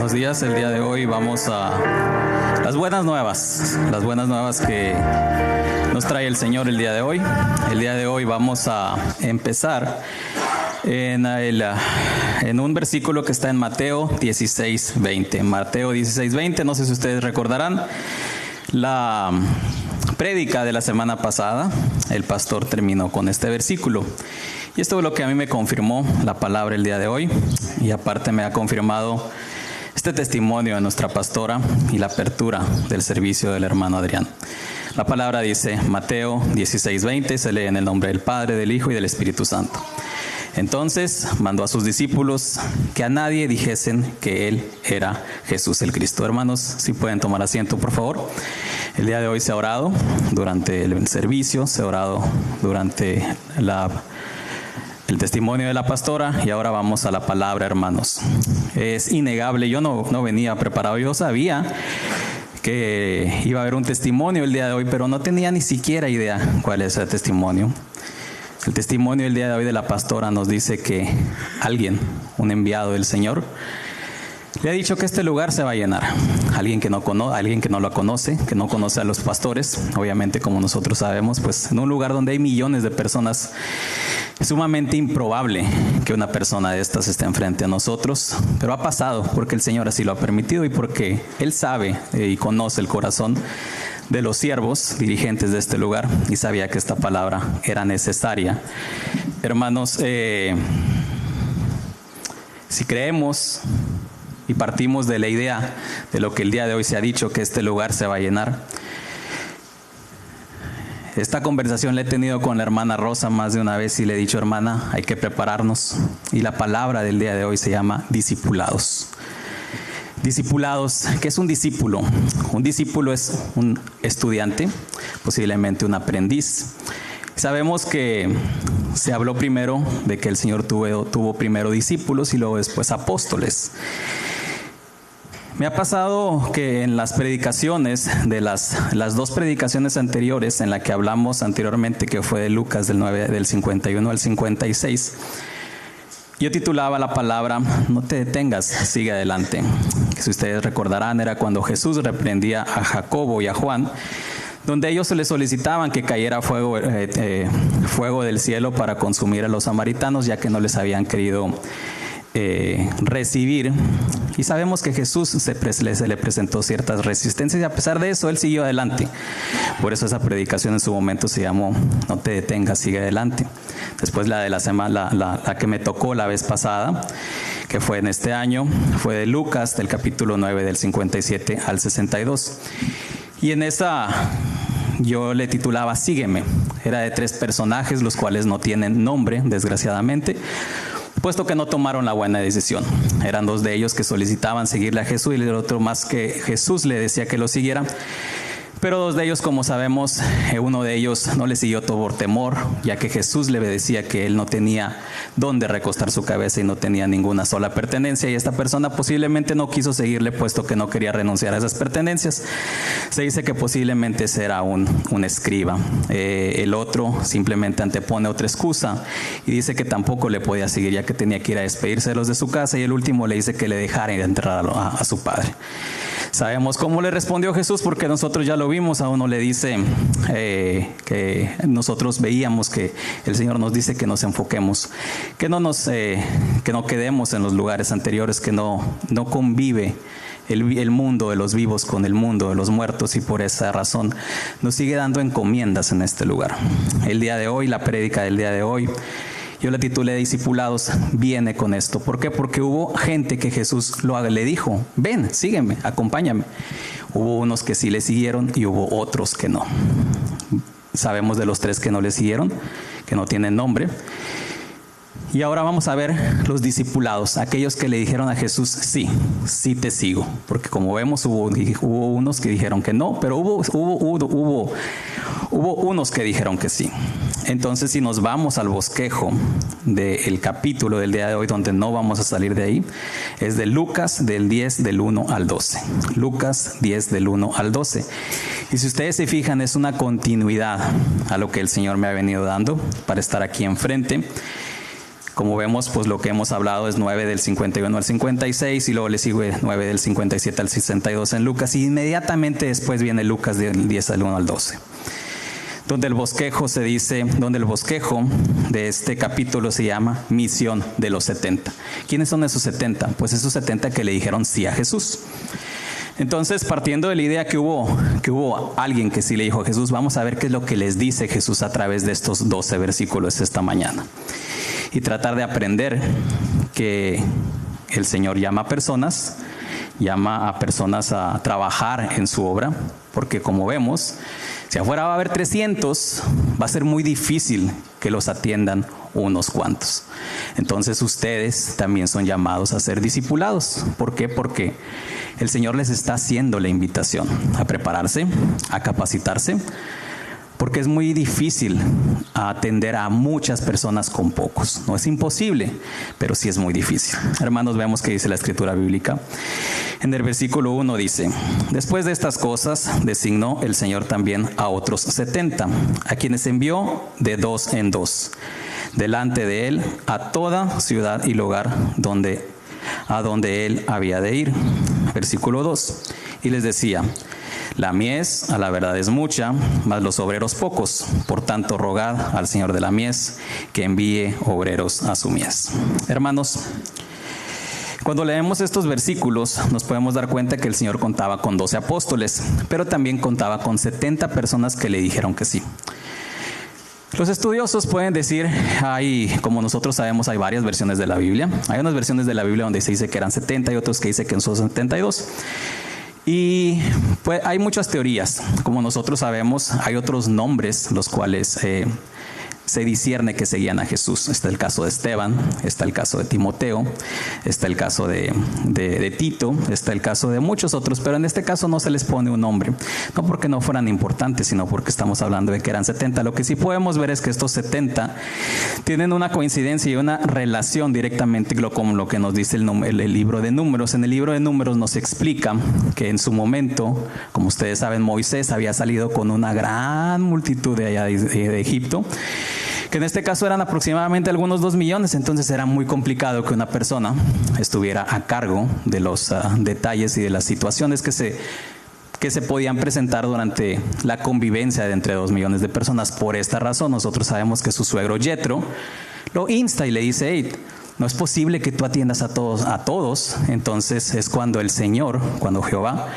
buenos días. El día de hoy vamos a las buenas nuevas que nos trae el Señor el día de hoy. El día de hoy vamos a empezar en un versículo que está en Mateo 16:20. Mateo 16:20, no sé si ustedes recordarán la prédica de la semana pasada. El pastor terminó con este versículo. Y esto es lo que a mí me confirmó la palabra el día de hoy. Y aparte me ha confirmado este testimonio de nuestra pastora y la apertura del servicio del hermano Adrián. La palabra dice, Mateo 16:20, se lee en el nombre del Padre, del Hijo y del Espíritu Santo. Entonces mandó a sus discípulos que a nadie dijesen que Él era Jesús el Cristo. Hermanos, si pueden tomar asiento, por favor. El día de hoy se ha orado durante el servicio, se ha orado durante el testimonio de la pastora y ahora vamos a la palabra, hermanos. Es innegable, yo no venía preparado, yo sabía que iba a haber un testimonio el día de hoy, pero no tenía ni siquiera idea cuál es el testimonio. El testimonio del día de hoy de la pastora nos dice que alguien, un enviado del Señor, le ha dicho que este lugar se va a llenar. Alguien que no lo conoce, que no conoce a los pastores, obviamente como nosotros sabemos, pues en un lugar donde hay millones de personas, es sumamente improbable que una persona de estas esté enfrente a nosotros, pero ha pasado porque el Señor así lo ha permitido y porque Él sabe y conoce el corazón de los siervos, dirigentes de este lugar, y sabía que esta palabra era necesaria. Hermanos, si creemos y partimos de la idea de lo que el día de hoy se ha dicho, que este lugar se va a llenar. Esta conversación la he tenido con la hermana Rosa más de una vez y le he dicho, hermana, hay que prepararnos. Y la palabra del día de hoy se llama discipulados. Discipulados, ¿qué es un discípulo? Un discípulo es un estudiante, posiblemente un aprendiz. Sabemos que se habló primero de que el Señor tuvo primero discípulos y luego después apóstoles. Me ha pasado que en las predicaciones de las dos predicaciones anteriores en la que hablamos anteriormente, que fue de Lucas del 51 al 56, yo titulaba la palabra no te detengas, sigue adelante. Que si ustedes recordarán era cuando Jesús reprendía a Jacobo y a Juan, donde ellos se les solicitaban que cayera fuego del cielo para consumir a los samaritanos, ya que no les habían querido recibir. Y sabemos que Jesús se le presentó ciertas resistencias y a pesar de eso Él siguió adelante. Por eso esa predicación en su momento se llamó no te detengas, sigue adelante. Después la de la semana, la que me tocó la vez pasada, que fue en este año, fue de Lucas, del capítulo 9, del 57 al 62. Y en esa yo le titulaba Sígueme. Era de 3 personajes, los cuales no tienen nombre, desgraciadamente, puesto que no tomaron la buena decisión. Eran 2 de ellos que solicitaban seguirle a Jesús y el otro más que Jesús le decía que lo siguiera. Pero 2 de ellos, como sabemos, uno de ellos no le siguió todo por temor, ya que Jesús le decía que él no tenía dónde recostar su cabeza y no tenía ninguna sola pertenencia, y esta persona posiblemente no quiso seguirle puesto que no quería renunciar a esas pertenencias. Se dice que posiblemente era un escriba. El otro simplemente antepone otra excusa y dice que tampoco le podía seguir, ya que tenía que ir a despedirse de los de su casa, y el último le dice que le dejara ir a enterrar a su padre. Sabemos cómo le respondió Jesús porque nosotros ya lo vimos. A uno le dice que nosotros veíamos que el Señor nos dice que nos enfoquemos, que no quedemos en los lugares anteriores, que no convive el mundo de los vivos con el mundo de los muertos, y por esa razón nos sigue dando encomiendas en este lugar. El día de hoy, la prédica del día de hoy, yo la titulé Discipulados, viene con esto. ¿Por qué? Porque hubo gente que Jesús le dijo, ven, sígueme, acompáñame. Hubo unos que sí le siguieron y hubo otros que no. Sabemos de los 3 que no le siguieron, que no tienen nombre. Y ahora vamos a ver los discipulados, aquellos que le dijeron a Jesús, sí te sigo. Porque como vemos hubo unos que dijeron que no, pero hubo unos que dijeron que sí. Entonces, si nos vamos al bosquejo del capítulo del día de hoy, donde no vamos a salir de ahí, es de Lucas del 10 del 1 al 12. Lucas 10 del 1 al 12. Y si ustedes se fijan, es una continuidad a lo que el Señor me ha venido dando para estar aquí enfrente. Como vemos, pues lo que hemos hablado es 9 del 51 al 56 y luego le sigue 9 del 57 al 62 en Lucas y inmediatamente después viene Lucas del 10 al 1 al 12. Donde el bosquejo de este capítulo se llama Misión de los 70. ¿Quiénes son esos 70? Pues esos 70 que le dijeron sí a Jesús. Entonces, partiendo de la idea que hubo alguien que sí le dijo a Jesús, vamos a ver qué es lo que les dice Jesús a través de estos 12 versículos esta mañana. Y tratar de aprender que el Señor llama a personas a trabajar en su obra, porque como vemos, si afuera va a haber 300, va a ser muy difícil que los atiendan unos cuantos. Entonces ustedes también son llamados a ser discipulados. ¿Por qué? Porque el Señor les está haciendo la invitación a prepararse, a capacitarse, porque es muy difícil atender a muchas personas con pocos. No es imposible, pero sí es muy difícil. Hermanos, vemos que dice la Escritura bíblica. En el versículo 1 dice: después de estas cosas designó el Señor también a otros 70, a quienes envió de 2 en 2, delante de él a toda ciudad y lugar a donde él había de ir. Versículo 2. Y les decía: la mies a la verdad es mucha, mas los obreros pocos. Por tanto, rogad al Señor de la mies que envíe obreros a su mies. Hermanos, cuando leemos estos versículos nos podemos dar cuenta que el Señor contaba con 12 apóstoles, pero también contaba con 70 personas que le dijeron que sí. Los estudiosos pueden decir, como nosotros sabemos, hay varias versiones de la Biblia. Hay unas versiones de la Biblia donde se dice que eran 70 y otros que dice que son 72. Y pues hay muchas teorías. Como nosotros sabemos, hay otros nombres los cuales se discierne que seguían a Jesús. Está el caso de Esteban, está el caso de Timoteo, está el caso de Tito, está el caso de muchos otros, pero en este caso no se les pone un nombre, no porque no fueran importantes, sino porque estamos hablando de que eran 70. Lo que sí podemos ver es que estos 70 tienen una coincidencia y una relación directamente con lo que nos dice el libro de Números. En el libro de Números nos explica que en su momento, como ustedes saben, Moisés había salido con una gran multitud de allá de Egipto, que en este caso eran aproximadamente algunos 2 millones, entonces era muy complicado que una persona estuviera a cargo de los detalles y de las situaciones que se podían presentar durante la convivencia de entre 2 millones de personas. Por esta razón, nosotros sabemos que su suegro Yetro lo insta y le dice: hey, no es posible que tú atiendas a todos. Entonces es cuando Jehová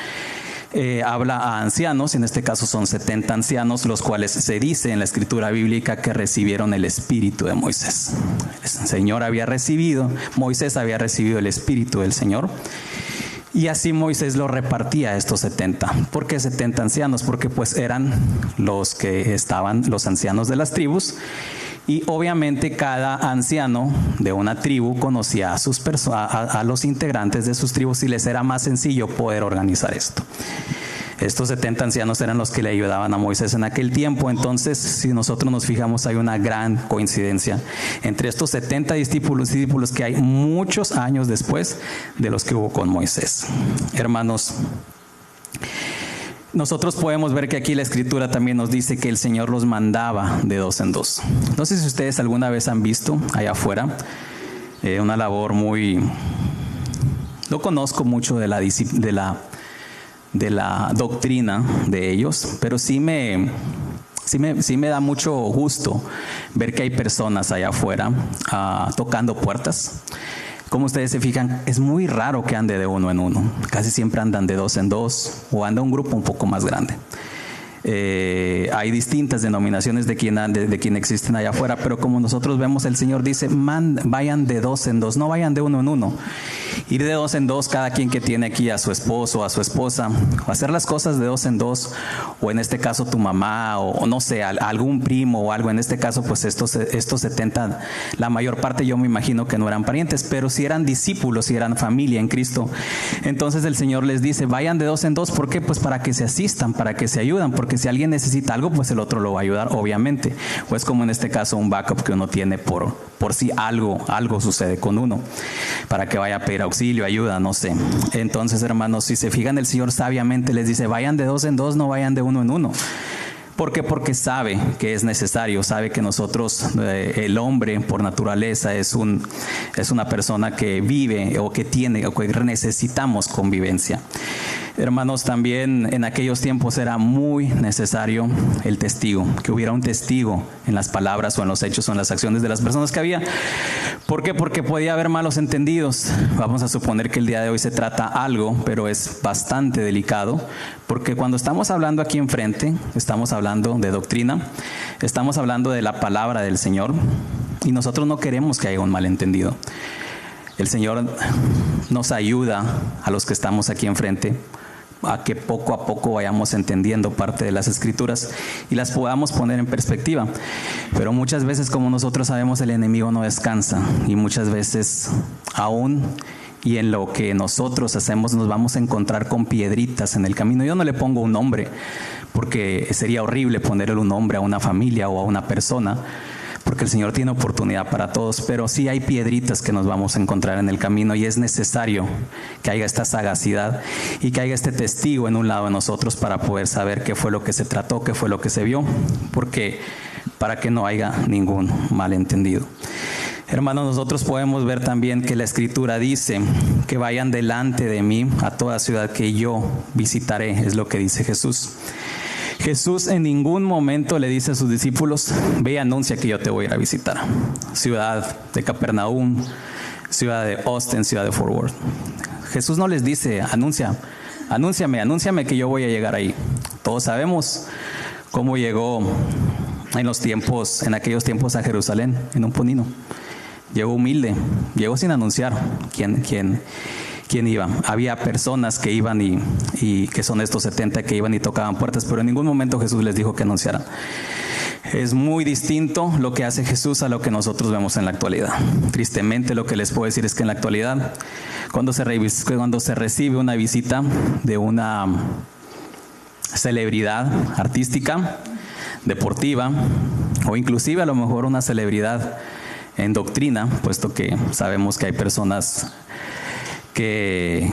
habla a ancianos, en este caso son 70 ancianos, los cuales se dice en la Escritura bíblica que recibieron el espíritu de Moisés. Moisés había recibido el espíritu del Señor, y así Moisés lo repartía a estos 70. ¿Por qué 70 ancianos? Porque pues eran los ancianos de las tribus, y obviamente cada anciano de una tribu conocía a los integrantes de sus tribus y les era más sencillo poder organizar esto. Estos 70 ancianos eran los que le ayudaban a Moisés en aquel tiempo. Entonces, si nosotros nos fijamos, hay una gran coincidencia entre estos 70 discípulos que hay muchos años después de los que hubo con Moisés. Hermanos, nosotros podemos ver que aquí la Escritura también nos dice que el Señor los mandaba de 2 en 2. No sé si ustedes alguna vez han visto allá afuera una labor no conozco mucho de la doctrina de ellos, pero sí me da mucho gusto ver que hay personas allá afuera tocando puertas. Como ustedes se fijan, es muy raro que ande de 1 en 1. Casi siempre andan de 2 en 2 o anda un grupo un poco más grande. Hay distintas denominaciones de quien existen allá afuera, pero como nosotros vemos, el Señor dice: vayan de 2 en 2, no vayan de 1 en 1. Ir de 2 en 2, cada quien que tiene aquí a su esposo o a su esposa, o hacer las cosas de 2 en 2, o en este caso tu mamá, o no sé, algún primo o algo. En este caso, pues estos 70, la mayor parte yo me imagino que no eran parientes, pero sí eran discípulos, sí eran familia en Cristo. Entonces el Señor les dice: vayan de 2 en 2, ¿por qué? Pues para que se asistan, para que se ayudan, porque si alguien necesita algo, pues el otro lo va a ayudar, obviamente. O es como en este caso un backup que uno tiene por si algo sucede con uno, para que vaya a pedir auxilio, ayuda, no sé. Entonces, hermanos, si se fijan, el Señor sabiamente les dice: vayan de 2 en 2, no vayan de 1 en 1. ¿Por qué? Porque sabe que es necesario, sabe que nosotros, el hombre por naturaleza es una persona que vive o que tiene o que necesitamos convivencia. Hermanos, también en aquellos tiempos era muy necesario el testigo, que hubiera un testigo en las palabras o en los hechos o en las acciones de las personas que había. ¿Por qué? Porque podía haber malos entendidos. Vamos a suponer que el día de hoy se trata algo, pero es bastante delicado, porque cuando estamos hablando aquí enfrente, estamos hablando de doctrina, estamos hablando de la palabra del Señor, y nosotros no queremos que haya un malentendido. El Señor nos ayuda a los que estamos aquí enfrente a que poco a poco vayamos entendiendo parte de las Escrituras y las podamos poner en perspectiva. Pero muchas veces, como nosotros sabemos, el enemigo no descansa, y muchas veces aún y en lo que nosotros hacemos nos vamos a encontrar con piedritas en el camino. Yo no le pongo un nombre porque sería horrible ponerle un nombre a una familia o a una persona, porque el Señor tiene oportunidad para todos, pero sí hay piedritas que nos vamos a encontrar en el camino, y es necesario que haya esta sagacidad y que haya este testigo en un lado de nosotros para poder saber qué fue lo que se trató, qué fue lo que se vio, porque para que no haya ningún malentendido. Hermanos, nosotros podemos ver también que la Escritura dice que vayan delante de mí a toda ciudad que yo visitaré, es lo que dice Jesús. Jesús en ningún momento le dice a sus discípulos: ve y anuncia que yo te voy a ir a visitar. Ciudad de Capernaum, ciudad de Austin, ciudad de Fort Worth. Jesús no les dice: anúnciame que yo voy a llegar ahí. Todos sabemos cómo llegó en aquellos tiempos a Jerusalén, en un ponino. Llegó humilde, llegó sin anunciar quién iba. Había personas que iban y que son estos 70 que iban y tocaban puertas, pero en ningún momento Jesús les dijo que anunciaran. Es muy distinto lo que hace Jesús a lo que nosotros vemos en la actualidad. Tristemente, lo que les puedo decir es que en la actualidad, cuando se recibe una visita de una celebridad artística, deportiva, o inclusive a lo mejor una celebridad en doctrina, puesto que sabemos que hay personas que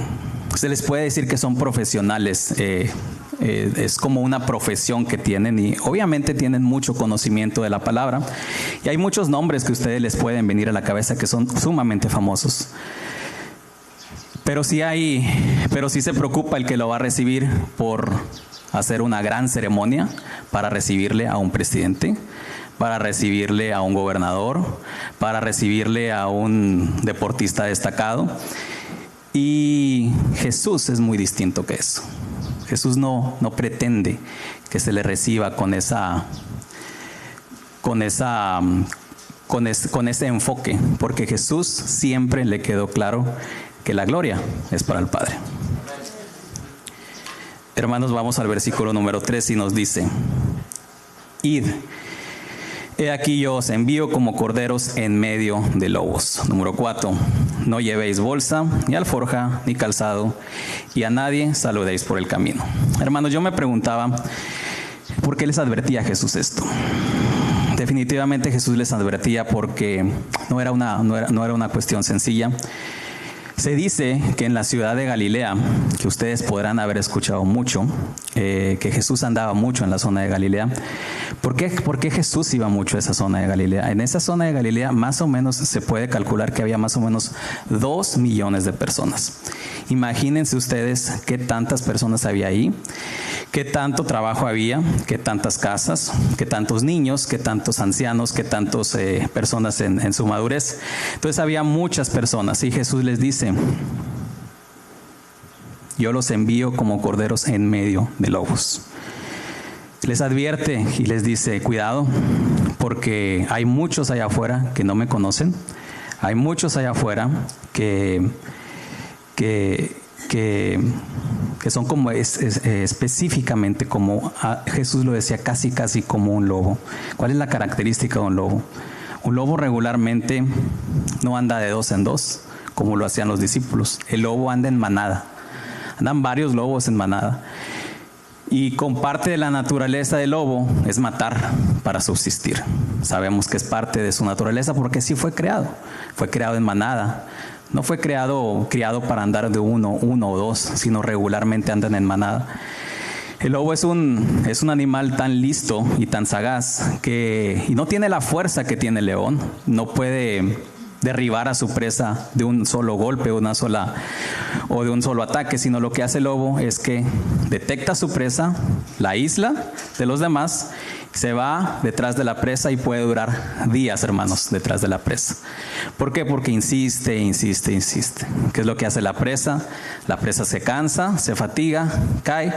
se les puede decir que son profesionales, es como una profesión que tienen, y obviamente tienen mucho conocimiento de la palabra, y hay muchos nombres que ustedes les pueden venir a la cabeza que son sumamente famosos. Pero sí se preocupa el que lo va a recibir por hacer una gran ceremonia para recibirle a un presidente, para recibirle a un gobernador, para recibirle a un deportista destacado. Y Jesús es muy distinto que eso. Jesús no pretende que se le reciba con ese enfoque, porque Jesús siempre le quedó claro que la gloria es para el Padre. Hermanos, vamos al versículo número 3 y nos dice: id. He aquí yo os envío como corderos en medio de lobos. Número 4. No llevéis bolsa, ni alforja, ni calzado, y a nadie saludéis por el camino. Hermanos, yo me preguntaba, ¿por qué les advertía Jesús esto? Definitivamente Jesús les advertía porque no era una cuestión sencilla. Se dice que en la ciudad de Galilea, que ustedes podrán haber escuchado mucho, que Jesús andaba mucho en la zona de Galilea. ¿Por qué Jesús iba mucho a esa zona de Galilea? En esa zona de Galilea más o menos se puede calcular que había más o menos 2 millones de personas. Imagínense ustedes qué tantas personas había ahí, qué tanto trabajo había, qué tantas casas, qué tantos niños, qué tantos ancianos, qué tantas personas en su madurez. Entonces había muchas personas, y Jesús les dice: yo los envío como corderos en medio de lobos. Les advierte y les dice: cuidado, porque hay muchos allá afuera que no me conocen. Hay muchos allá afuera que son como específicamente como Jesús lo decía, casi como un lobo. ¿Cuál es la característica de un lobo? Un lobo regularmente no anda de 2 en 2 como lo hacían los discípulos. El lobo anda en manada. Andan varios lobos en manada. Y con parte de la naturaleza del lobo es matar para subsistir. Sabemos que es parte de su naturaleza porque sí fue creado. Fue creado en manada. No fue criado para andar de uno o dos, sino regularmente andan en manada. El lobo es un animal tan listo y tan sagaz y no tiene la fuerza que tiene el león. No puede derribar a su presa de un solo golpe, o de un solo ataque, sino lo que hace el lobo es que detecta a su presa, la aísla de los demás, se va detrás de la presa y puede durar días, hermanos, detrás de la presa. ¿Por qué? Porque insiste. ¿Qué es lo que hace la presa? La presa se cansa, se fatiga, cae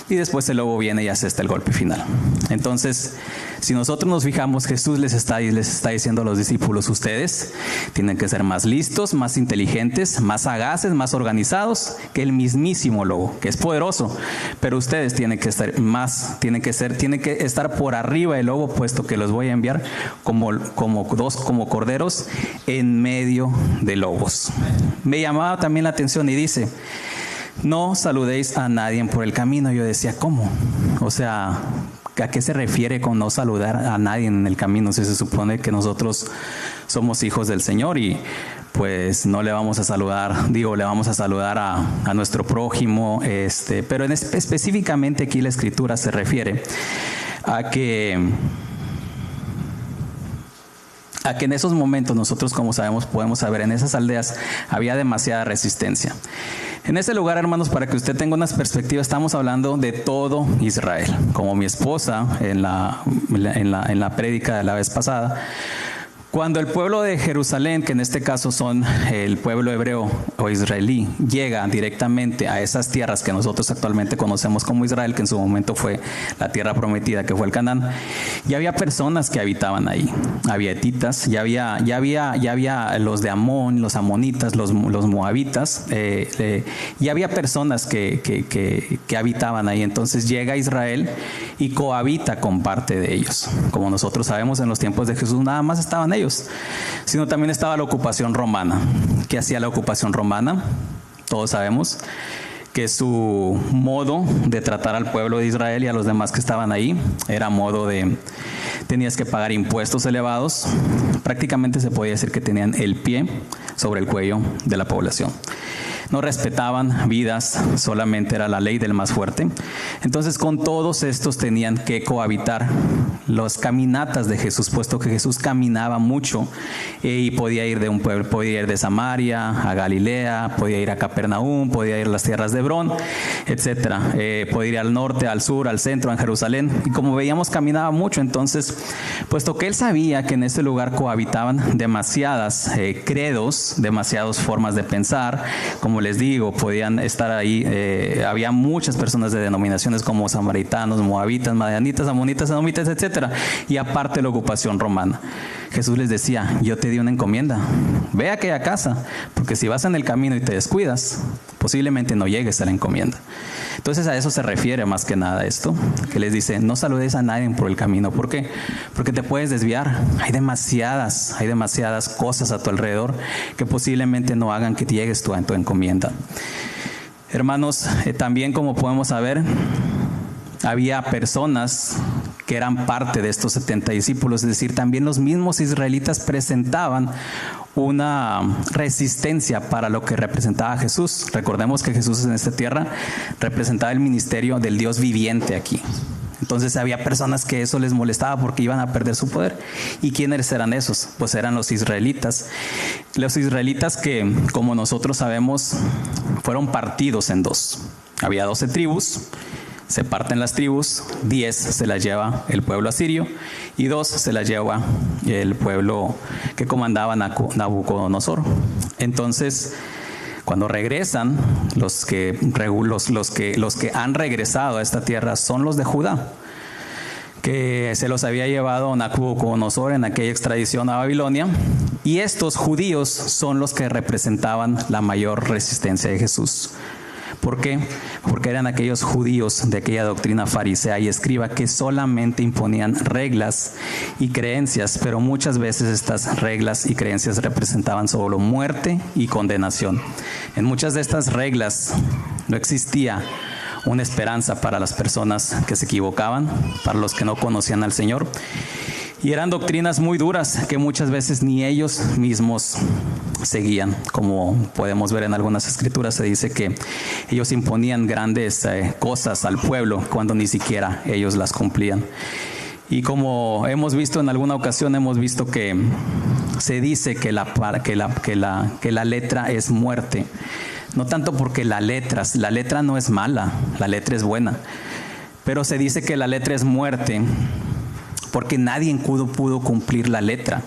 y después el lobo viene y hace el golpe final. Entonces, si nosotros nos fijamos, Jesús les está diciendo a los discípulos: ustedes tienen que ser más listos, más inteligentes, más sagaces, más organizados que el mismísimo lobo, que es poderoso, pero ustedes tienen que estar por arriba del lobo, puesto que los voy a enviar como corderos en medio de lobos. Me llamaba también la atención y dice: no saludéis a nadie por el camino. Yo decía, ¿cómo? O sea, ¿a qué se refiere con no saludar a nadie en el camino? Si se supone que nosotros somos hijos del Señor y pues no le vamos a saludar, le vamos a saludar a nuestro prójimo, pero específicamente aquí la Escritura se refiere a que en esos momentos nosotros, como sabemos, podemos saber, en esas aldeas había demasiada resistencia. En ese lugar, hermanos, para que usted tenga unas perspectivas, estamos hablando de todo Israel. Como mi esposa en la prédica de la vez pasada, cuando el pueblo de Jerusalén, que en este caso son el pueblo hebreo o israelí, llega directamente a esas tierras que nosotros actualmente conocemos como Israel, que en su momento fue la tierra prometida, que fue el Canaán, ya había personas que habitaban ahí. Había hetitas, ya había los de Amón, los amonitas, los moabitas, y había personas que habitaban ahí. Entonces llega Israel y cohabita con parte de ellos. Como nosotros sabemos, en los tiempos de Jesús nada más estaban ellos, sino también estaba la ocupación romana. ¿Qué hacía la ocupación romana? Todos sabemos que su modo de tratar al pueblo de Israel y a los demás que estaban ahí era modo de: tenías que pagar impuestos elevados. Prácticamente se podía decir que tenían el pie sobre el cuello de la población. No respetaban vidas, solamente era la ley del más fuerte. Entonces, con todos estos tenían que cohabitar las caminatas de Jesús, puesto que Jesús caminaba mucho y podía ir de un pueblo, podía ir de Samaria a Galilea, podía ir a Capernaum, podía ir a las tierras de Hebrón, etcétera. Podía ir al norte, al sur, al centro, a Jerusalén. Y como veíamos, caminaba mucho. Entonces, puesto que él sabía que en ese lugar cohabitaban demasiadas credos, demasiadas formas de pensar, como les digo, podían estar ahí, había muchas personas de denominaciones como samaritanos, moabitas, madianitas, amonitas, edomitas, etcétera, y aparte la ocupación romana. Jesús les decía: yo te di una encomienda, ve a aquella casa, porque si vas en el camino y te descuidas, posiblemente no llegues a la encomienda. Entonces a eso se refiere más que nada esto, que les dice: no saludes a nadie por el camino. ¿Por qué? Porque te puedes desviar. Hay demasiadas cosas a tu alrededor que posiblemente no hagan que llegues tú a tu encomienda. Hermanos, también, como podemos saber, había personas que eran parte de estos 70 discípulos, es decir, también los mismos israelitas presentaban una resistencia para lo que representaba Jesús. Recordemos que Jesús en esta tierra representaba el ministerio del Dios viviente aquí. Entonces había personas que eso les molestaba porque iban a perder su poder. ¿Y quiénes eran esos? Pues eran los israelitas. Los israelitas que, como nosotros sabemos, fueron partidos en dos. Había 12 tribus. Se parten las tribus, 10 se las lleva el pueblo asirio y 2 se las lleva el pueblo que comandaba Nabucodonosor. Entonces, cuando regresan, los que han regresado a esta tierra son los de Judá, que se los había llevado Nabucodonosor en aquella extradición a Babilonia, y estos judíos son los que representaban la mayor resistencia de Jesús. ¿Por qué? Porque eran aquellos judíos de aquella doctrina farisea y escriba que solamente imponían reglas y creencias, pero muchas veces estas reglas y creencias representaban solo muerte y condenación. En muchas de estas reglas no existía una esperanza para las personas que se equivocaban, para los que no conocían al Señor. Y eran doctrinas muy duras que muchas veces ni ellos mismos seguían. Como podemos ver en algunas escrituras, se dice que ellos imponían grandes cosas al pueblo cuando ni siquiera ellos las cumplían. Y como hemos visto en alguna ocasión, hemos visto que se dice que la letra es muerte. No tanto porque la letra no es mala, la letra es buena. Pero se dice que la letra es muerte porque nadie pudo cumplir la letra.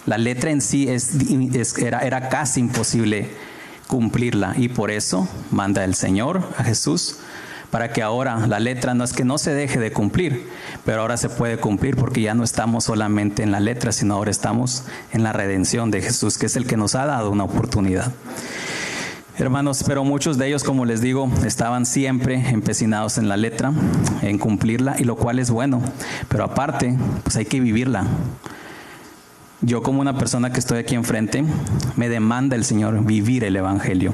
La letra en sí era casi imposible cumplirla, y por eso manda el Señor a Jesús para que ahora la letra no es que no se deje de cumplir, pero ahora se puede cumplir porque ya no estamos solamente en la letra, sino ahora estamos en la redención de Jesús, que es el que nos ha dado una oportunidad. Hermanos, pero muchos de ellos, como les digo, estaban siempre empecinados en la letra, en cumplirla, y lo cual es bueno, pero aparte, pues hay que vivirla. Yo, como una persona que estoy aquí enfrente, me demanda el Señor vivir el Evangelio.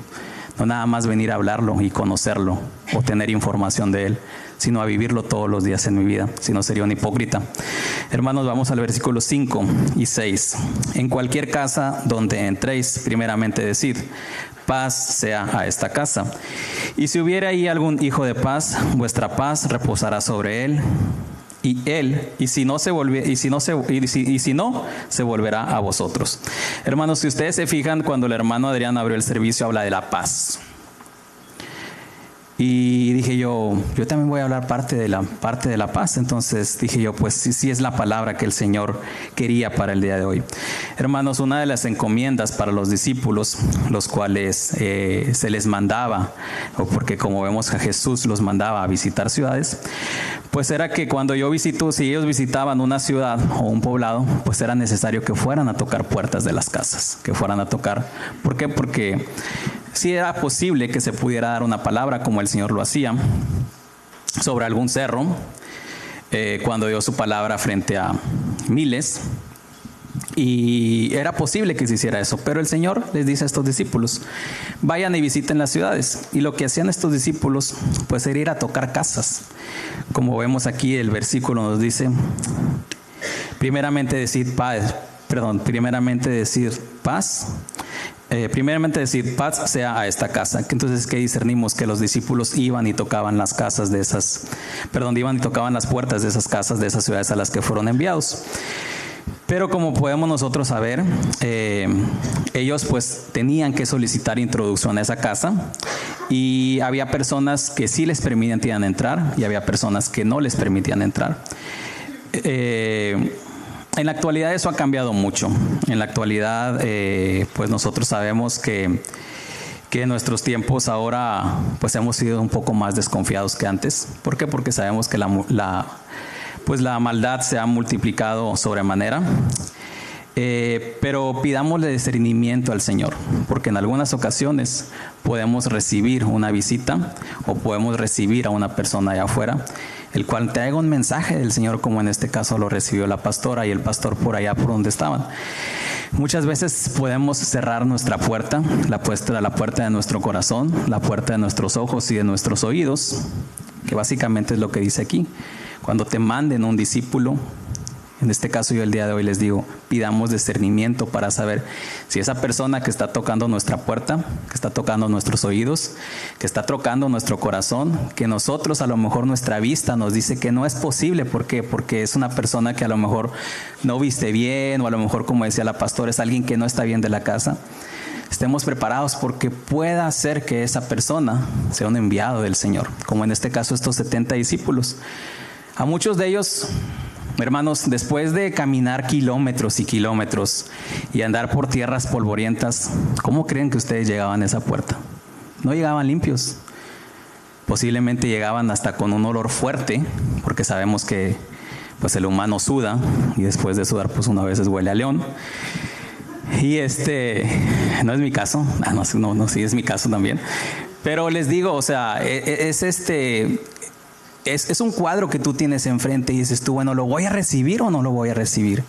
No nada más venir a hablarlo y conocerlo o tener información de Él, sino a vivirlo todos los días en mi vida, si no sería un hipócrita. Hermanos, vamos al versículo 5 y 6. En cualquier casa donde entréis, primeramente decid, paz sea a esta casa. Y si hubiera ahí algún hijo de paz, vuestra paz reposará sobre él, y si no se volverá a vosotros. Hermanos, si ustedes se fijan, cuando el hermano Adrián abrió el servicio, habla de la paz. Y dije yo también voy a hablar parte de la paz. Entonces dije yo, pues sí es la palabra que el Señor quería para el día de hoy. Hermanos, una de las encomiendas para los discípulos, los cuales se les mandaba, o porque como vemos a Jesús los mandaba a visitar ciudades, pues era que cuando si ellos visitaban una ciudad o un poblado, pues era necesario que fueran a tocar puertas de las casas, que fueran a tocar. ¿Por qué? Porque sí era posible que se pudiera dar una palabra, como el Señor lo hacía, sobre algún cerro, cuando dio su palabra frente a miles, y era posible que se hiciera eso, pero el Señor les dice a estos discípulos, vayan y visiten las ciudades. Y lo que hacían estos discípulos, pues era ir a tocar casas. Como vemos aquí, el versículo nos dice, primeramente decir paz, sea a esta casa. Entonces, ¿qué discernimos? Que los discípulos iban y tocaban las puertas de esas casas, de esas ciudades a las que fueron enviados. Pero como podemos nosotros saber, ellos pues tenían que solicitar introducción a esa casa, y había personas que sí les permitían entrar y había personas que no les permitían entrar. En la actualidad eso ha cambiado mucho. En la actualidad pues nosotros sabemos que en nuestros tiempos ahora pues hemos sido un poco más desconfiados que antes. ¿Por qué? Porque sabemos que la maldad se ha multiplicado sobremanera. Pero pidámosle discernimiento al Señor, porque en algunas ocasiones podemos recibir una visita o podemos recibir a una persona allá afuera, el cual traiga un mensaje del Señor, como en este caso lo recibió la pastora y el pastor por allá por donde estaban. Muchas veces podemos cerrar nuestra puerta, la puerta de nuestro corazón, la puerta de nuestros ojos y de nuestros oídos, que básicamente es lo que dice aquí. Cuando te manden un discípulo, en este caso yo el día de hoy les digo, pidamos discernimiento para saber si esa persona que está tocando nuestra puerta, que está tocando nuestros oídos, que está tocando nuestro corazón, que nosotros a lo mejor nuestra vista nos dice que no es posible. ¿Por qué? Porque es una persona que a lo mejor no viste bien, o a lo mejor, como decía la pastora, es alguien que no está bien de la casa. Estemos preparados, porque pueda ser que esa persona sea un enviado del Señor, como en este caso estos 70 discípulos. A muchos de ellos, hermanos, después de caminar kilómetros y kilómetros y andar por tierras polvorientas, ¿cómo creen que ustedes llegaban a esa puerta? No llegaban limpios. Posiblemente llegaban hasta con un olor fuerte, porque sabemos que pues el humano suda, y después de sudar pues uno a veces huele a león. Y no es mi caso, sí es mi caso también. Pero les digo, o sea, es un cuadro que tú tienes enfrente y dices tú, bueno, ¿lo voy a recibir o no lo voy a recibir?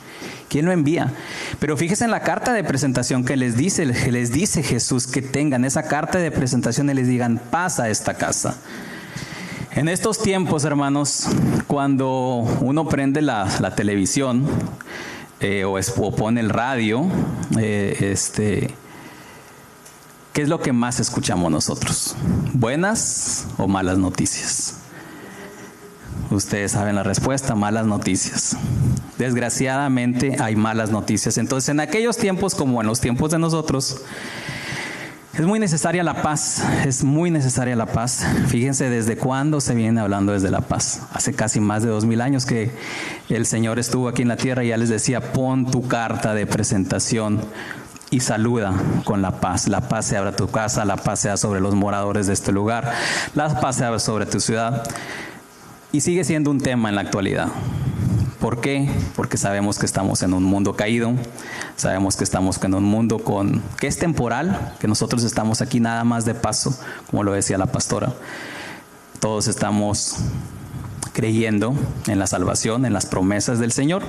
¿Quién lo envía? Pero fíjese en la carta de presentación que les dice Jesús que tengan esa carta de presentación y les digan, paz a esta casa. En estos tiempos, hermanos, cuando uno prende la televisión o pone el radio, ¿qué es lo que más escuchamos nosotros? ¿Buenas o malas noticias? Ustedes saben la respuesta, malas noticias. Desgraciadamente hay malas noticias. Entonces, en aquellos tiempos como en los tiempos de nosotros, es muy necesaria la paz, es muy necesaria la paz. Fíjense desde cuándo se viene hablando desde la paz. Hace casi más de 2000 años que el Señor estuvo aquí en la tierra y ya les decía, pon tu carta de presentación y saluda con la paz. La paz sea sobre tu casa, la paz sea sobre los moradores de este lugar, la paz sea sobre tu ciudad. Y sigue siendo un tema en la actualidad. ¿Por qué? Porque sabemos que estamos en un mundo caído, sabemos que estamos en un mundo que es temporal, que nosotros estamos aquí nada más de paso, como lo decía la pastora. Todos estamos creyendo en la salvación, en las promesas del Señor.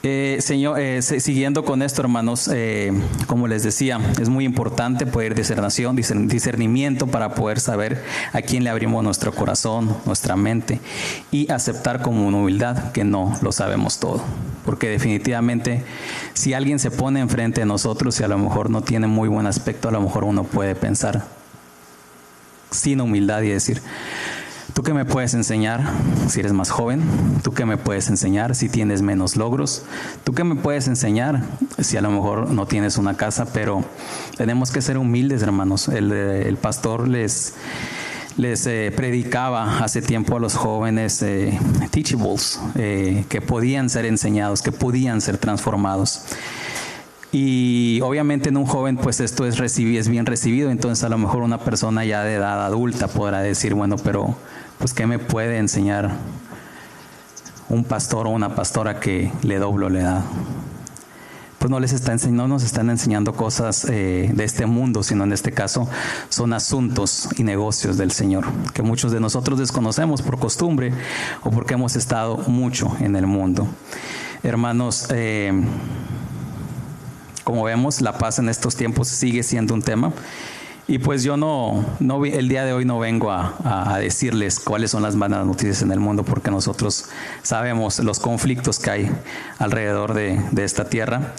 Siguiendo con esto, hermanos, como les decía, es muy importante poder discernimiento para poder saber a quién le abrimos nuestro corazón, nuestra mente y aceptar con una humildad que no lo sabemos todo. Porque definitivamente si alguien se pone enfrente de nosotros y a lo mejor no tiene muy buen aspecto, a lo mejor uno puede pensar sin humildad y decir, ¿tú qué me puedes enseñar si eres más joven? ¿Tú qué me puedes enseñar si tienes menos logros? ¿Tú qué me puedes enseñar si a lo mejor no tienes una casa? Pero tenemos que ser humildes, hermanos. El pastor les predicaba hace tiempo a los jóvenes teachables, que podían ser enseñados, que podían ser transformados. Y obviamente en un joven pues esto es bien recibido, entonces a lo mejor una persona ya de edad adulta podrá decir, bueno, pero pues ¿qué me puede enseñar un pastor o una pastora que le doblo la edad? Pues no nos están enseñando cosas de este mundo, sino en este caso son asuntos y negocios del Señor, que muchos de nosotros desconocemos por costumbre o porque hemos estado mucho en el mundo. Hermanos, como vemos, la paz en estos tiempos sigue siendo un tema. Y pues yo el día de hoy no vengo a decirles cuáles son las malas noticias en el mundo, porque nosotros sabemos los conflictos que hay alrededor de esta tierra.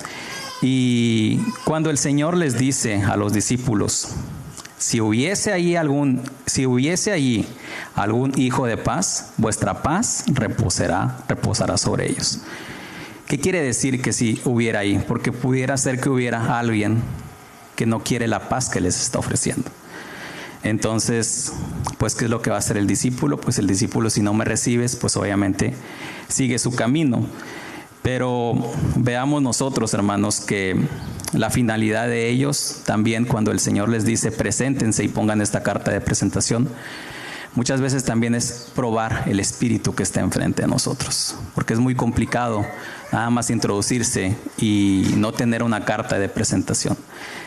Y cuando el Señor les dice a los discípulos, si hubiese allí algún hijo de paz, vuestra paz reposará sobre ellos. ¿Qué quiere decir que si hubiera ahí? Porque pudiera ser que hubiera alguien que no quiere la paz que les está ofreciendo. Entonces, pues, ¿qué es lo que va a hacer el discípulo? Pues el discípulo, si no me recibes, pues obviamente sigue su camino. Pero veamos nosotros, hermanos, que la finalidad de ellos también, cuando el Señor les dice, preséntense y pongan esta carta de presentación, muchas veces también es probar el espíritu que está enfrente de nosotros, porque es muy complicado nada más introducirse y no tener una carta de presentación.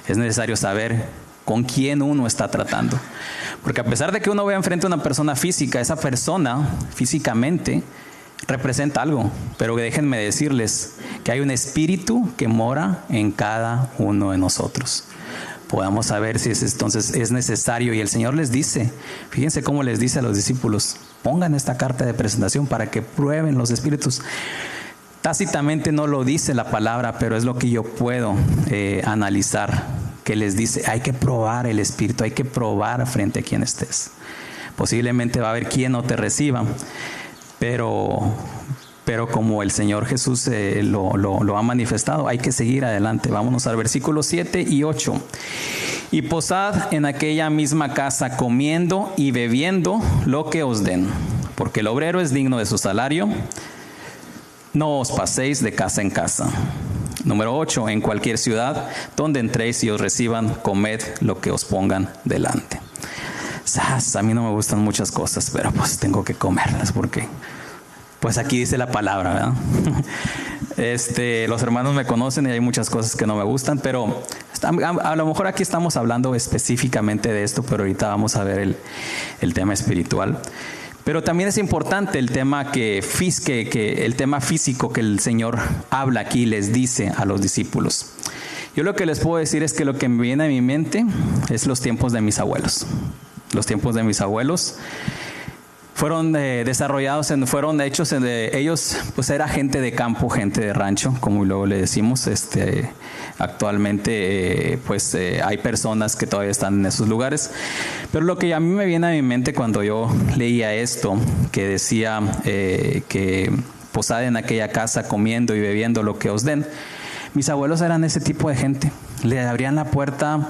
Es necesario saber con quién uno está tratando, porque a pesar de que uno vea enfrente a una persona física, esa persona físicamente representa algo, pero déjenme decirles que hay un espíritu que mora en cada uno de nosotros. Podamos saber si entonces es necesario. Y el Señor les dice, fíjense cómo les dice a los discípulos, pongan esta carta de presentación para que prueben los espíritus. Tácitamente no lo dice la palabra, pero es lo que yo puedo analizar, que les dice, hay que probar el espíritu, hay que probar frente a quien estés. Posiblemente va a haber quien no te reciba, pero como el Señor Jesús lo ha manifestado, hay que seguir adelante. Vámonos al versículo 7 y 8. Y posad en aquella misma casa, comiendo y bebiendo lo que os den, porque el obrero es digno de su salario. No os paséis de casa en casa. Número 8. En cualquier ciudad donde entréis y os reciban, comed lo que os pongan delante. A mí no me gustan muchas cosas, pero pues tengo que comerlas porque pues aquí dice la palabra, ¿verdad? Los hermanos me conocen y hay muchas cosas que no me gustan, pero a lo mejor aquí estamos hablando específicamente de esto, pero ahorita vamos a ver el tema espiritual. Pero también es importante el tema el tema físico que el Señor habla aquí, les dice a los discípulos. Yo lo que les puedo decir es que lo que me viene a mi mente es los tiempos de mis abuelos. Los tiempos de mis abuelos. fueron fueron hechos, ellos pues era gente de campo, gente de rancho, como luego le decimos. Actualmente hay personas que todavía están en esos lugares, pero lo que a mí me viene a mi mente cuando yo leía esto, que decía que posad en aquella casa comiendo y bebiendo lo que os den. Mis abuelos eran ese tipo de gente. Le abrían la puerta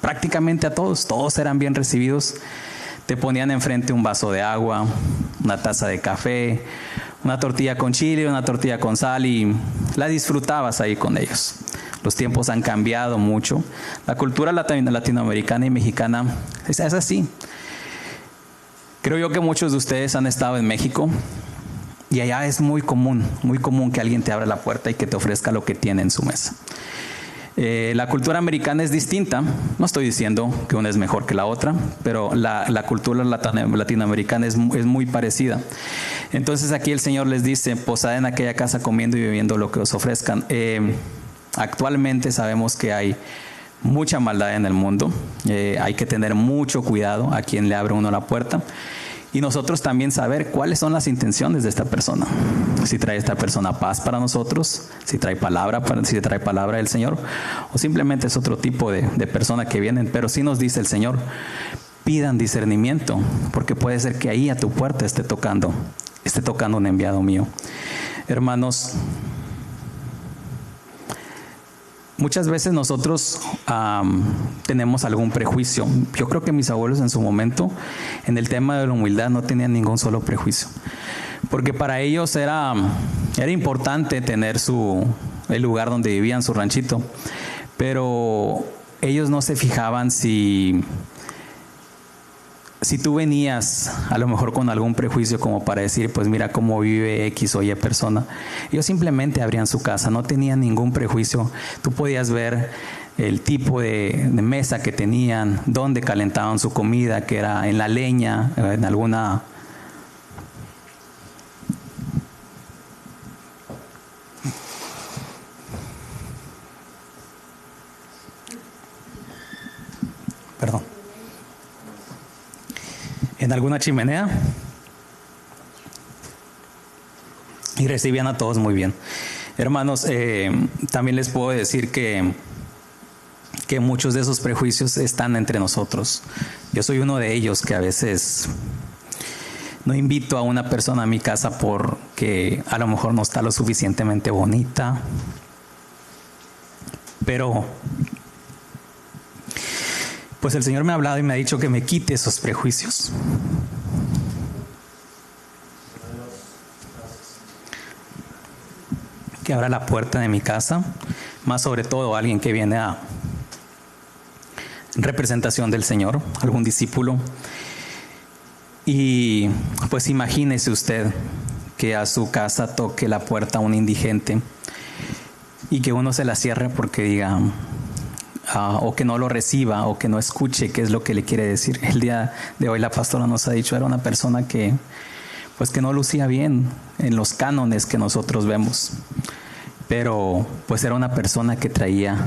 prácticamente a todos. Todos eran bien recibidos. Te ponían enfrente un vaso de agua, una taza de café, una tortilla con chile, una tortilla con sal, y la disfrutabas ahí con ellos. Los tiempos han cambiado mucho. La cultura latinoamericana y mexicana es así. Creo yo que muchos de ustedes han estado en México y allá es muy común que alguien te abra la puerta y que te ofrezca lo que tiene en su mesa. La cultura americana es distinta. No estoy diciendo que una es mejor que la otra, pero la cultura latinoamericana es muy parecida. Entonces aquí el Señor les dice: posad en aquella casa comiendo y bebiendo lo que os ofrezcan. Actualmente sabemos que hay mucha maldad en el mundo. Hay que tener mucho cuidado a quien le abre uno la puerta. Y nosotros también saber cuáles son las intenciones de esta persona. Si trae esta persona paz para nosotros, si trae palabra del Señor, o simplemente es otro tipo de persona que vienen. Pero sí nos dice el Señor: pidan discernimiento, porque puede ser que ahí a tu puerta esté tocando un enviado mío. Hermanos, muchas veces nosotros tenemos algún prejuicio. Yo creo que mis abuelos en su momento, en el tema de la humildad, no tenían ningún solo prejuicio. Porque para ellos era importante tener el lugar donde vivían, su ranchito. Pero ellos no se fijaban si tú venías a lo mejor con algún prejuicio como para decir, pues mira cómo vive X o Y persona. Ellos simplemente abrían su casa, no tenían ningún prejuicio. Tú podías ver el tipo de mesa que tenían, dónde calentaban su comida, que era en la leña, en alguna... Perdón. En alguna chimenea, y recibían a todos muy bien. Hermanos, también les puedo decir que muchos de esos prejuicios están entre nosotros. Yo soy uno de ellos, que a veces no invito a una persona a mi casa porque a lo mejor no está lo suficientemente bonita, pero pues el Señor me ha hablado y me ha dicho que me quite esos prejuicios. Que abra la puerta de mi casa, más sobre todo alguien que viene a representación del Señor, algún discípulo. Y pues imagínese usted que a su casa toque la puerta un indigente y que uno se la cierre porque diga... o que no lo reciba, o que no escuche qué es lo que le quiere decir. El día de hoy la pastora nos ha dicho, era una persona que no lucía bien en los cánones que nosotros vemos, pero pues era una persona que traía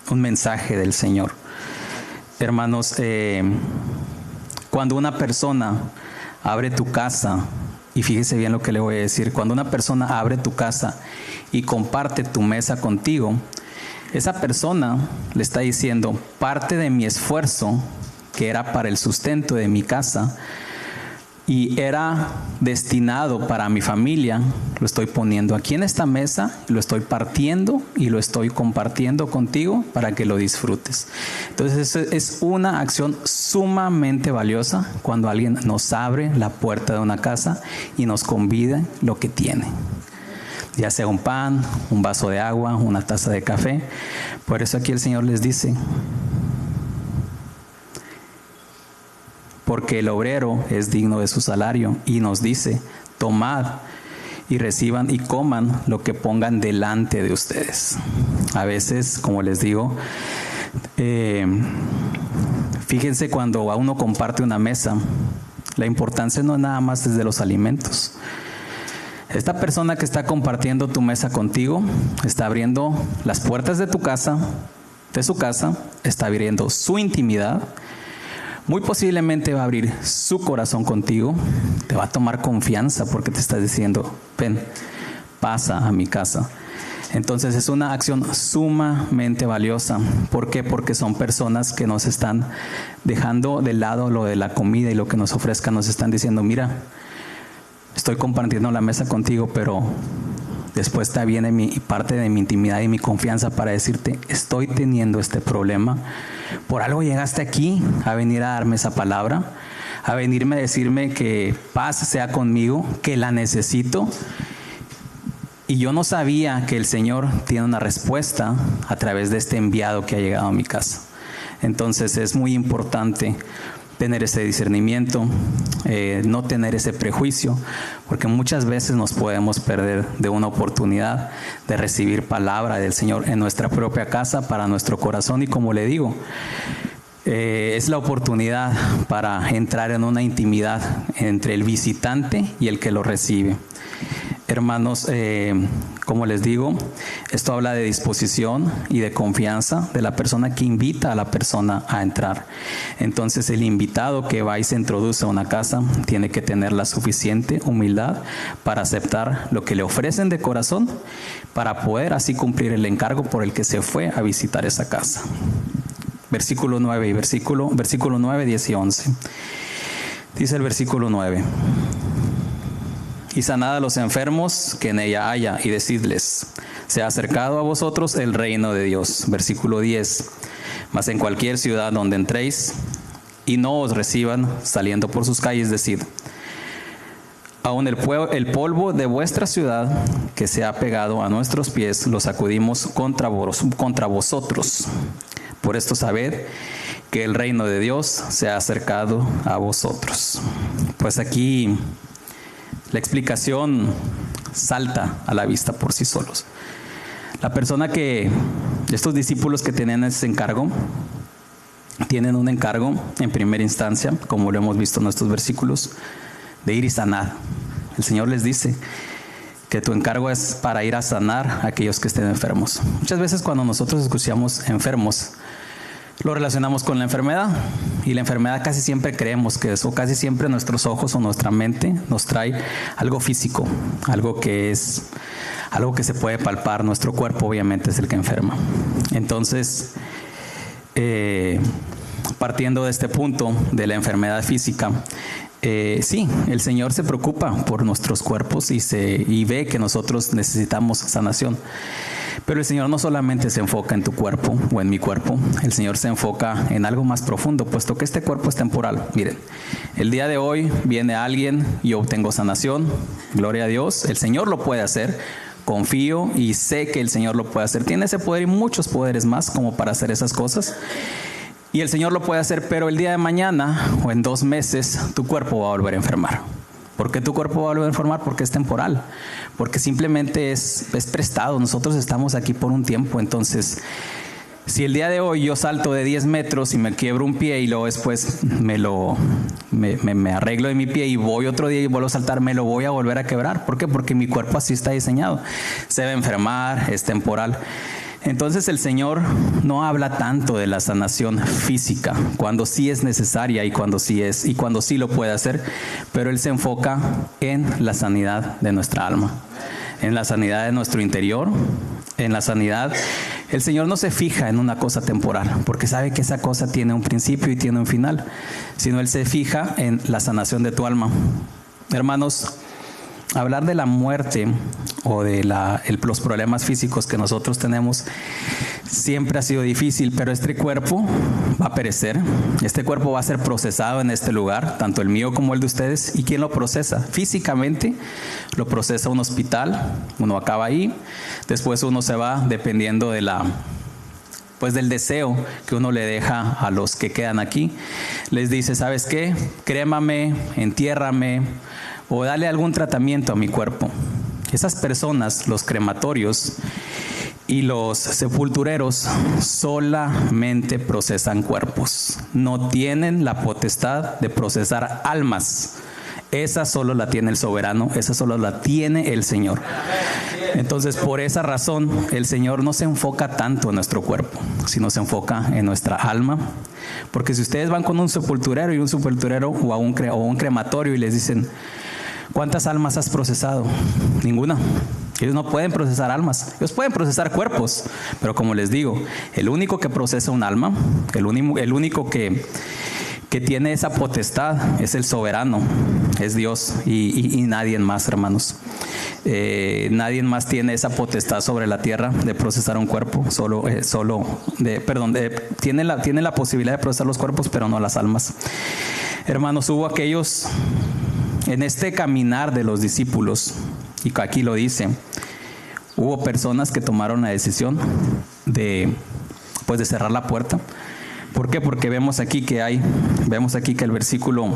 un mensaje del Señor. Hermanos, cuando una persona abre tu casa, y fíjese bien lo que le voy a decir, cuando una persona abre tu casa y comparte tu mesa contigo, esa persona le está diciendo: parte de mi esfuerzo, que era para el sustento de mi casa y era destinado para mi familia, lo estoy poniendo aquí en esta mesa, lo estoy partiendo y lo estoy compartiendo contigo para que lo disfrutes. Entonces es una acción sumamente valiosa cuando alguien nos abre la puerta de una casa y nos convida lo que tiene. Ya sea un pan, un vaso de agua, una taza de café. Por eso aquí el Señor les dice: porque el obrero es digno de su salario. Y nos dice: tomad y reciban y coman lo que pongan delante de ustedes. A veces, como les digo, fíjense, cuando a uno comparte una mesa, la importancia no es nada más desde los alimentos. Esta persona que está compartiendo tu mesa contigo está abriendo las puertas de tu casa, de su casa, está abriendo su intimidad, muy posiblemente va a abrir su corazón contigo, te va a tomar confianza porque te está diciendo, ven, pasa a mi casa. Entonces es una acción sumamente valiosa. ¿Por qué? Porque son personas que nos están dejando de lado lo de la comida y lo que nos ofrezcan. Nos están diciendo, mira, estoy compartiendo la mesa contigo, pero después te viene parte de mi intimidad y mi confianza para decirte, estoy teniendo este problema. Por algo llegaste aquí a venir a darme esa palabra, a venirme a decirme que paz sea conmigo, que la necesito. Y yo no sabía que el Señor tiene una respuesta a través de este enviado que ha llegado a mi casa. Entonces es muy importante tener ese discernimiento, no tener ese prejuicio, porque muchas veces nos podemos perder de una oportunidad de recibir palabra del Señor en nuestra propia casa para nuestro corazón. Y como le digo, es la oportunidad para entrar en una intimidad entre el visitante y el que lo recibe. Hermanos, como les digo, esto habla de disposición y de confianza de la persona que invita a la persona a entrar. Entonces el invitado que va y se introduce a una casa tiene que tener la suficiente humildad para aceptar lo que le ofrecen de corazón, para poder así cumplir el encargo por el que se fue a visitar esa casa. Versículo 9 y versículo 9, 10 y 11. Dice el versículo 9. Y sanad a los enfermos que en ella haya, y decidles, se ha acercado a vosotros el reino de Dios. Versículo 10. Mas en cualquier ciudad donde entréis y no os reciban, saliendo por sus calles, decid, aun el polvo de vuestra ciudad que se ha pegado a nuestros pies, lo sacudimos contra vosotros. Por esto sabed que el reino de Dios se ha acercado a vosotros. Pues aquí la explicación salta a la vista por sí solos. Estos discípulos que tenían ese encargo, tienen un encargo en primera instancia, como lo hemos visto en estos versículos, de ir y sanar. El Señor les dice que tu encargo es para ir a sanar a aquellos que estén enfermos. Muchas veces cuando nosotros escuchamos enfermos, lo relacionamos con la enfermedad, y la enfermedad casi siempre creemos que eso, casi siempre nuestros ojos o nuestra mente nos trae algo físico, algo que se puede palpar. Nuestro cuerpo obviamente es el que enferma. Entonces, partiendo de este punto de la enfermedad física, sí, el Señor se preocupa por nuestros cuerpos y ve que nosotros necesitamos sanación. Pero el Señor no solamente se enfoca en tu cuerpo o en mi cuerpo, el Señor se enfoca en algo más profundo, puesto que este cuerpo es temporal. Miren, el día de hoy viene alguien y yo obtengo sanación, gloria a Dios, el Señor lo puede hacer, confío y sé que el Señor lo puede hacer. Tiene ese poder y muchos poderes más como para hacer esas cosas. Y el Señor lo puede hacer, pero el día de mañana o en 2 meses tu cuerpo va a volver a enfermar. ¿Por qué tu cuerpo va a volver a enfermar? Porque es temporal, porque simplemente es prestado. Nosotros estamos aquí por un tiempo. Entonces, si el día de hoy yo salto de 10 metros y me quiebro un pie y luego después me arreglo de mi pie y voy otro día y vuelvo a saltar, me lo voy a volver a quebrar. ¿Por qué? Porque mi cuerpo así está diseñado. Se va a enfermar, es temporal. Entonces el Señor no habla tanto de la sanación física, cuando sí es necesaria y cuando sí lo puede hacer, pero Él se enfoca en la sanidad de nuestra alma, en la sanidad de nuestro interior, en la sanidad. El Señor no se fija en una cosa temporal, porque sabe que esa cosa tiene un principio y tiene un final, sino Él se fija en la sanación de tu alma. Hermanos, hablar de la muerte o de los problemas físicos que nosotros tenemos siempre ha sido difícil, pero este cuerpo va a perecer, este cuerpo va a ser procesado en este lugar, tanto el mío como el de ustedes. ¿Y quién lo procesa? Físicamente lo procesa un hospital, uno acaba ahí, después uno se va dependiendo de del deseo que uno le deja a los que quedan aquí. Les dice, ¿sabes qué? Crémame, entiérrame o dale algún tratamiento a mi cuerpo. Esas personas, los crematorios y los sepultureros, solamente procesan cuerpos. No tienen la potestad de procesar almas. esa solo la tiene el soberano, esa solo la tiene el Señor. Entonces, por esa razón, el Señor no se enfoca tanto en nuestro cuerpo, sino se enfoca en nuestra alma. Porque si ustedes van con un sepulturero o a un crematorio y les dicen, ¿cuántas almas has procesado? Ninguna. Ellos no pueden procesar almas, ellos pueden procesar cuerpos, pero como les digo, el único que procesa un alma, el único que tiene esa potestad es el soberano, es Dios y nadie más, hermanos. Nadie más tiene esa potestad sobre la tierra de procesar un cuerpo, tiene la posibilidad de procesar los cuerpos, pero no las almas. Hermanos, hubo aquellos en este caminar de los discípulos, y aquí lo dice, hubo personas que tomaron la decisión de cerrar la puerta. ¿Por qué? Porque vemos aquí que el versículo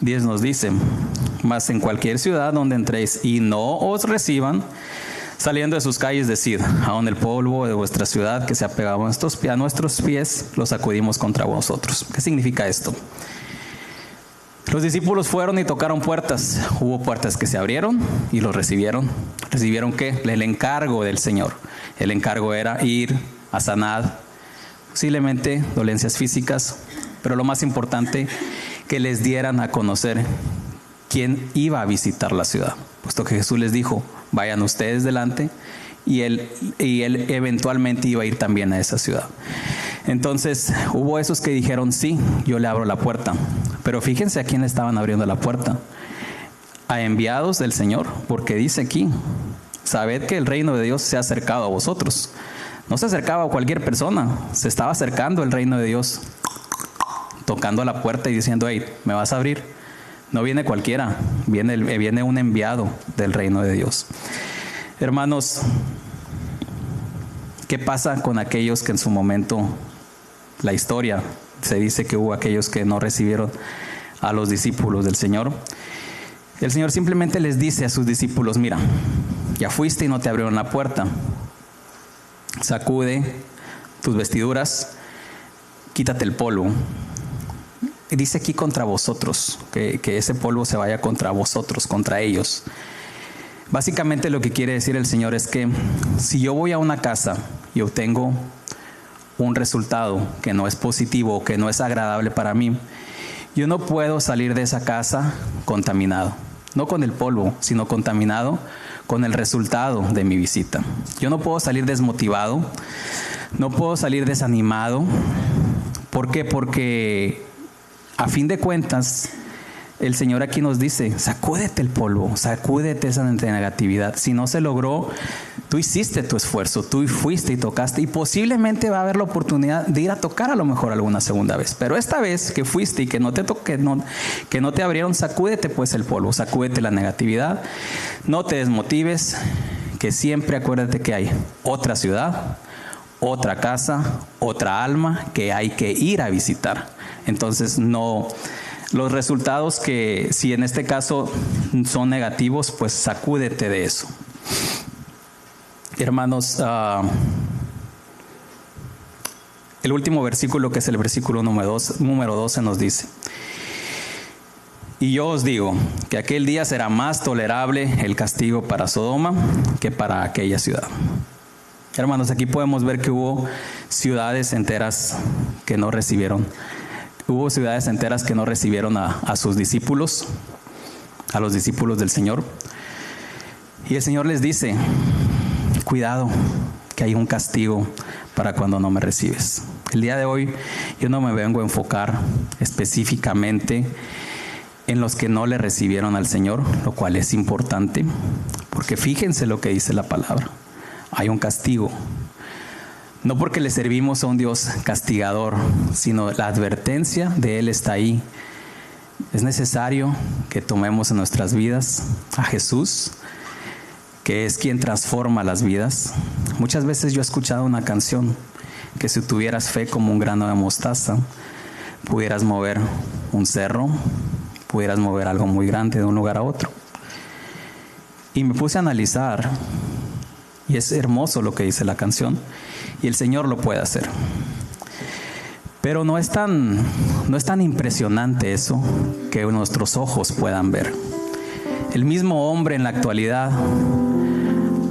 10 nos dice, mas en cualquier ciudad donde entréis y no os reciban, saliendo de sus calles decid, aun el polvo de vuestra ciudad que se ha pegado a nuestros pies, lo sacudimos contra vosotros. ¿Qué significa esto? Los discípulos fueron y tocaron puertas. Hubo puertas que se abrieron y los recibieron. ¿Recibieron qué? El encargo del Señor. El encargo era ir a sanar, posiblemente dolencias físicas, pero lo más importante, que les dieran a conocer quién iba a visitar la ciudad. Puesto que Jesús les dijo, vayan ustedes delante, y él eventualmente iba a ir también a esa ciudad. Entonces hubo esos que dijeron, sí, yo le abro la puerta. Pero fíjense a quién le estaban abriendo la puerta. A enviados del Señor, porque dice aquí, sabed que el reino de Dios se ha acercado a vosotros. No se acercaba a cualquier persona, se estaba acercando el reino de Dios, tocando a la puerta y diciendo, hey, ¿me vas a abrir? No viene cualquiera, viene un enviado del reino de Dios. Hermanos, ¿qué pasa con aquellos que en su momento, la historia se dice que hubo aquellos que no recibieron a los discípulos del Señor? El Señor simplemente les dice a sus discípulos, mira, ya fuiste y no te abrieron la puerta. Sacude tus vestiduras, quítate el polvo. Y dice aquí contra vosotros, que ese polvo se vaya contra vosotros, contra ellos. Básicamente lo que quiere decir el Señor es que si yo voy a una casa y obtengo un resultado que no es positivo, que no es agradable para mí, yo no puedo salir de esa casa contaminado. No con el polvo, sino contaminado con el resultado de mi visita. Yo no puedo salir desmotivado, no puedo salir desanimado. ¿Por qué? Porque a fin de cuentas, el Señor aquí nos dice, sacúdete el polvo, sacúdete esa negatividad. Si no se logró, tú hiciste tu esfuerzo, tú fuiste y tocaste, y posiblemente va a haber la oportunidad de ir a tocar a lo mejor alguna segunda vez. Pero esta vez que fuiste y que no te abrieron, sacúdete pues el polvo, sacúdete la negatividad, no te desmotives, que siempre acuérdate que hay otra ciudad, otra casa, otra alma que hay que ir a visitar. Entonces los resultados que si en este caso son negativos, pues sacúdete de eso. Hermanos, el último versículo, que es el versículo número 12, nos dice, y yo os digo que aquel día será más tolerable el castigo para Sodoma que para aquella ciudad. Hermanos, aquí podemos ver que hubo ciudades enteras que no recibieron. Hubo ciudades enteras que no recibieron a sus discípulos, a los discípulos del Señor. Y el Señor les dice, cuidado, que hay un castigo para cuando no me recibes. El día de hoy yo no me vengo a enfocar específicamente en los que no le recibieron al Señor, lo cual es importante, porque fíjense lo que dice la palabra. Hay un castigo. No porque le servimos a un Dios castigador, sino la advertencia de Él está ahí. Es necesario que tomemos en nuestras vidas a Jesús, que es quien transforma las vidas. Muchas veces yo he escuchado una canción que si tuvieras fe como un grano de mostaza, pudieras mover un cerro, pudieras mover algo muy grande de un lugar a otro. Y me puse a analizar, y es hermoso lo que dice la canción, y el Señor lo puede hacer. Pero no es tan impresionante eso que nuestros ojos puedan ver. El mismo hombre en la actualidad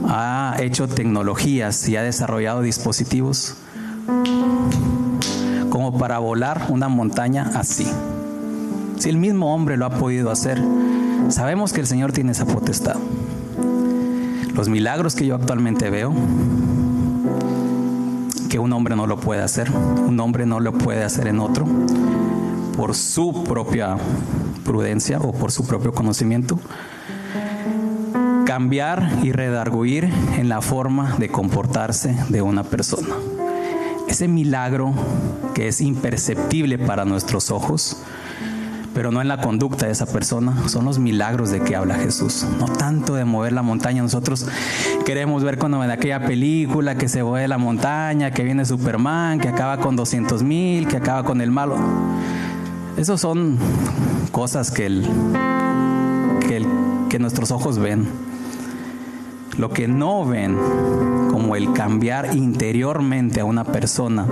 ha hecho tecnologías y ha desarrollado dispositivos como para volar una montaña así. Si el mismo hombre lo ha podido hacer, sabemos que el Señor tiene esa potestad. Los milagros que yo actualmente veo, que un hombre no lo puede hacer, un hombre no lo puede hacer en otro, por su propia prudencia o por su propio conocimiento, cambiar y redarguir en la forma de comportarse de una persona. Ese milagro que es imperceptible para nuestros ojos, pero no en la conducta de esa persona, son los milagros de que habla Jesús. No tanto de mover la montaña. Nosotros queremos ver cuando en aquella película que se mueve la montaña, que viene Superman, que acaba con 200,000, que acaba con el malo. Esas son cosas que nuestros ojos ven. Lo que no ven, como el cambiar interiormente a una persona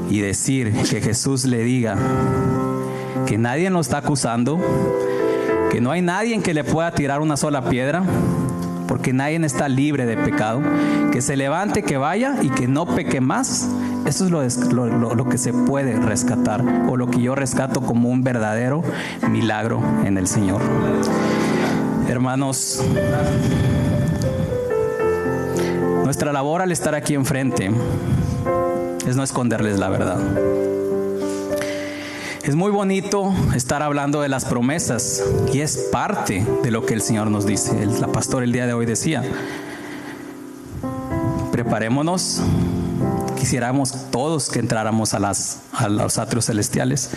y decir que Jesús le diga que nadie lo está acusando, que no hay nadie que le pueda tirar una sola piedra, porque nadie está libre de pecado, que se levante, que vaya y que no peque más. Eso es lo que se puede rescatar, o lo que yo rescato como un verdadero milagro en el Señor. Hermanos, nuestra labor al estar aquí enfrente es no esconderles la verdad. Es muy bonito estar hablando de las promesas y es parte de lo que el Señor nos dice. La pastora el día de hoy decía, preparémonos, quisiéramos todos que entráramos a los atrios celestiales,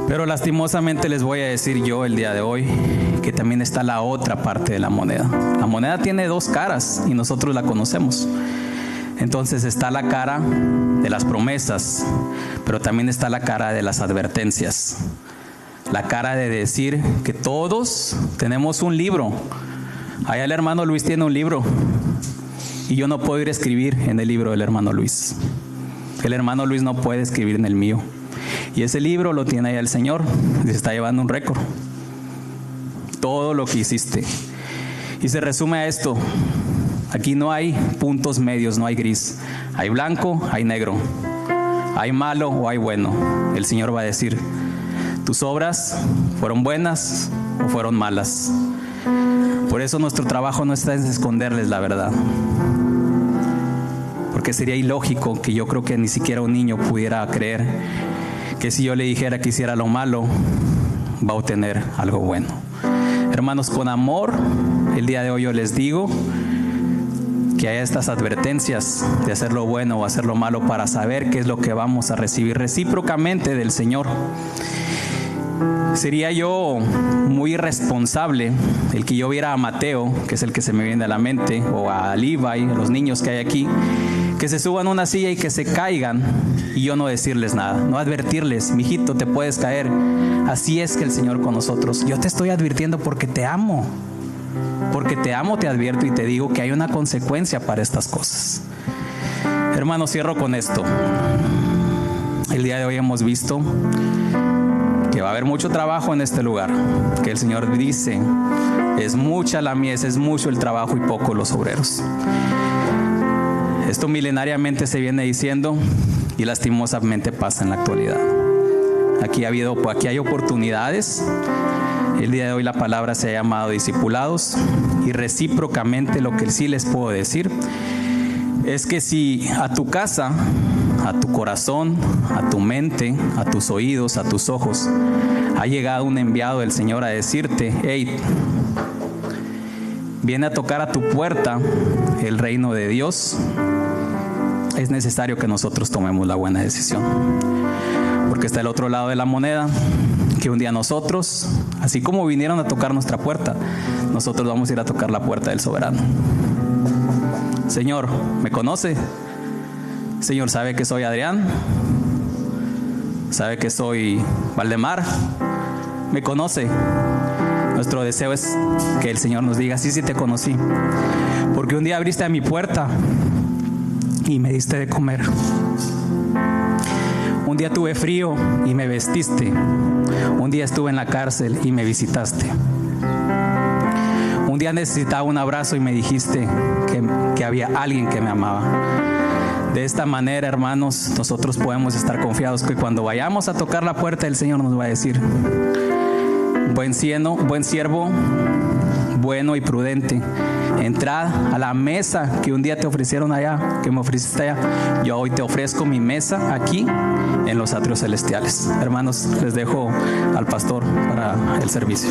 pero lastimosamente les voy a decir yo el día de hoy que también está la otra parte de la moneda. La moneda tiene dos caras y nosotros la conocemos. Entonces está la cara de las promesas, pero también está la cara de las advertencias. La cara de decir que todos tenemos un libro. Allá el hermano Luis tiene un libro y yo no puedo ir a escribir en el libro del hermano Luis. El hermano Luis no puede escribir en el mío. Y ese libro lo tiene allá el Señor y se está llevando un récord. Todo lo que hiciste. Y se resume a esto. Aquí no hay puntos medios, no hay gris. Hay blanco, hay negro. Hay malo o hay bueno. El Señor va a decir, tus obras fueron buenas o fueron malas. Por eso nuestro trabajo no está en esconderles la verdad. Porque sería ilógico que yo creo que ni siquiera un niño pudiera creer que si yo le dijera que hiciera lo malo, va a obtener algo bueno. Hermanos, con amor, el día de hoy yo les digo que haya estas advertencias de hacer lo bueno o hacer lo malo para saber qué es lo que vamos a recibir recíprocamente del Señor. Sería yo muy irresponsable el que yo viera a Mateo, que es el que se me viene a la mente, o a Levi, a los niños que hay aquí, que se suban a una silla y que se caigan y yo no decirles nada, no advertirles, mijito, te puedes caer. Así es que el Señor con nosotros. Yo te estoy advirtiendo porque te amo. Porque te amo, te advierto y te digo que hay una consecuencia para estas cosas. Hermano, cierro con esto. El día de hoy hemos visto que va a haber mucho trabajo en este lugar. Que el Señor dice, es mucha la mies, es mucho el trabajo y poco los obreros. Esto milenariamente se viene diciendo y lastimosamente pasa en la actualidad. Aquí hay oportunidades. El día de hoy la palabra se ha llamado discipulados y recíprocamente lo que sí les puedo decir es que si a tu casa, a tu corazón, a tu mente, a tus oídos, a tus ojos ha llegado un enviado del Señor a decirte, hey, viene a tocar a tu puerta el reino de Dios, es necesario que nosotros tomemos la buena decisión. Porque está el otro lado de la moneda, que un día nosotros, así como vinieron a tocar nuestra puerta, nosotros vamos a ir a tocar la puerta del soberano. Señor, ¿me conoce? Señor, ¿sabe que soy Adrián? ¿Sabe que soy Valdemar? ¿Me conoce? Nuestro deseo es que el Señor nos diga, sí, sí te conocí. Porque un día abriste a mi puerta y me diste de comer. Un día tuve frío y me vestiste. Un día estuve en la cárcel y me visitaste. Un día necesitaba un abrazo y me dijiste que había alguien que me amaba. De esta manera, hermanos, nosotros podemos estar confiados que cuando vayamos a tocar la puerta, el Señor nos va a decir: buen siervo, bueno y prudente, entrad a la mesa que un día te ofrecieron allá, que me ofreciste allá. Yo hoy te ofrezco mi mesa aquí en los atrios celestiales. Hermanos, les dejo al pastor para el servicio.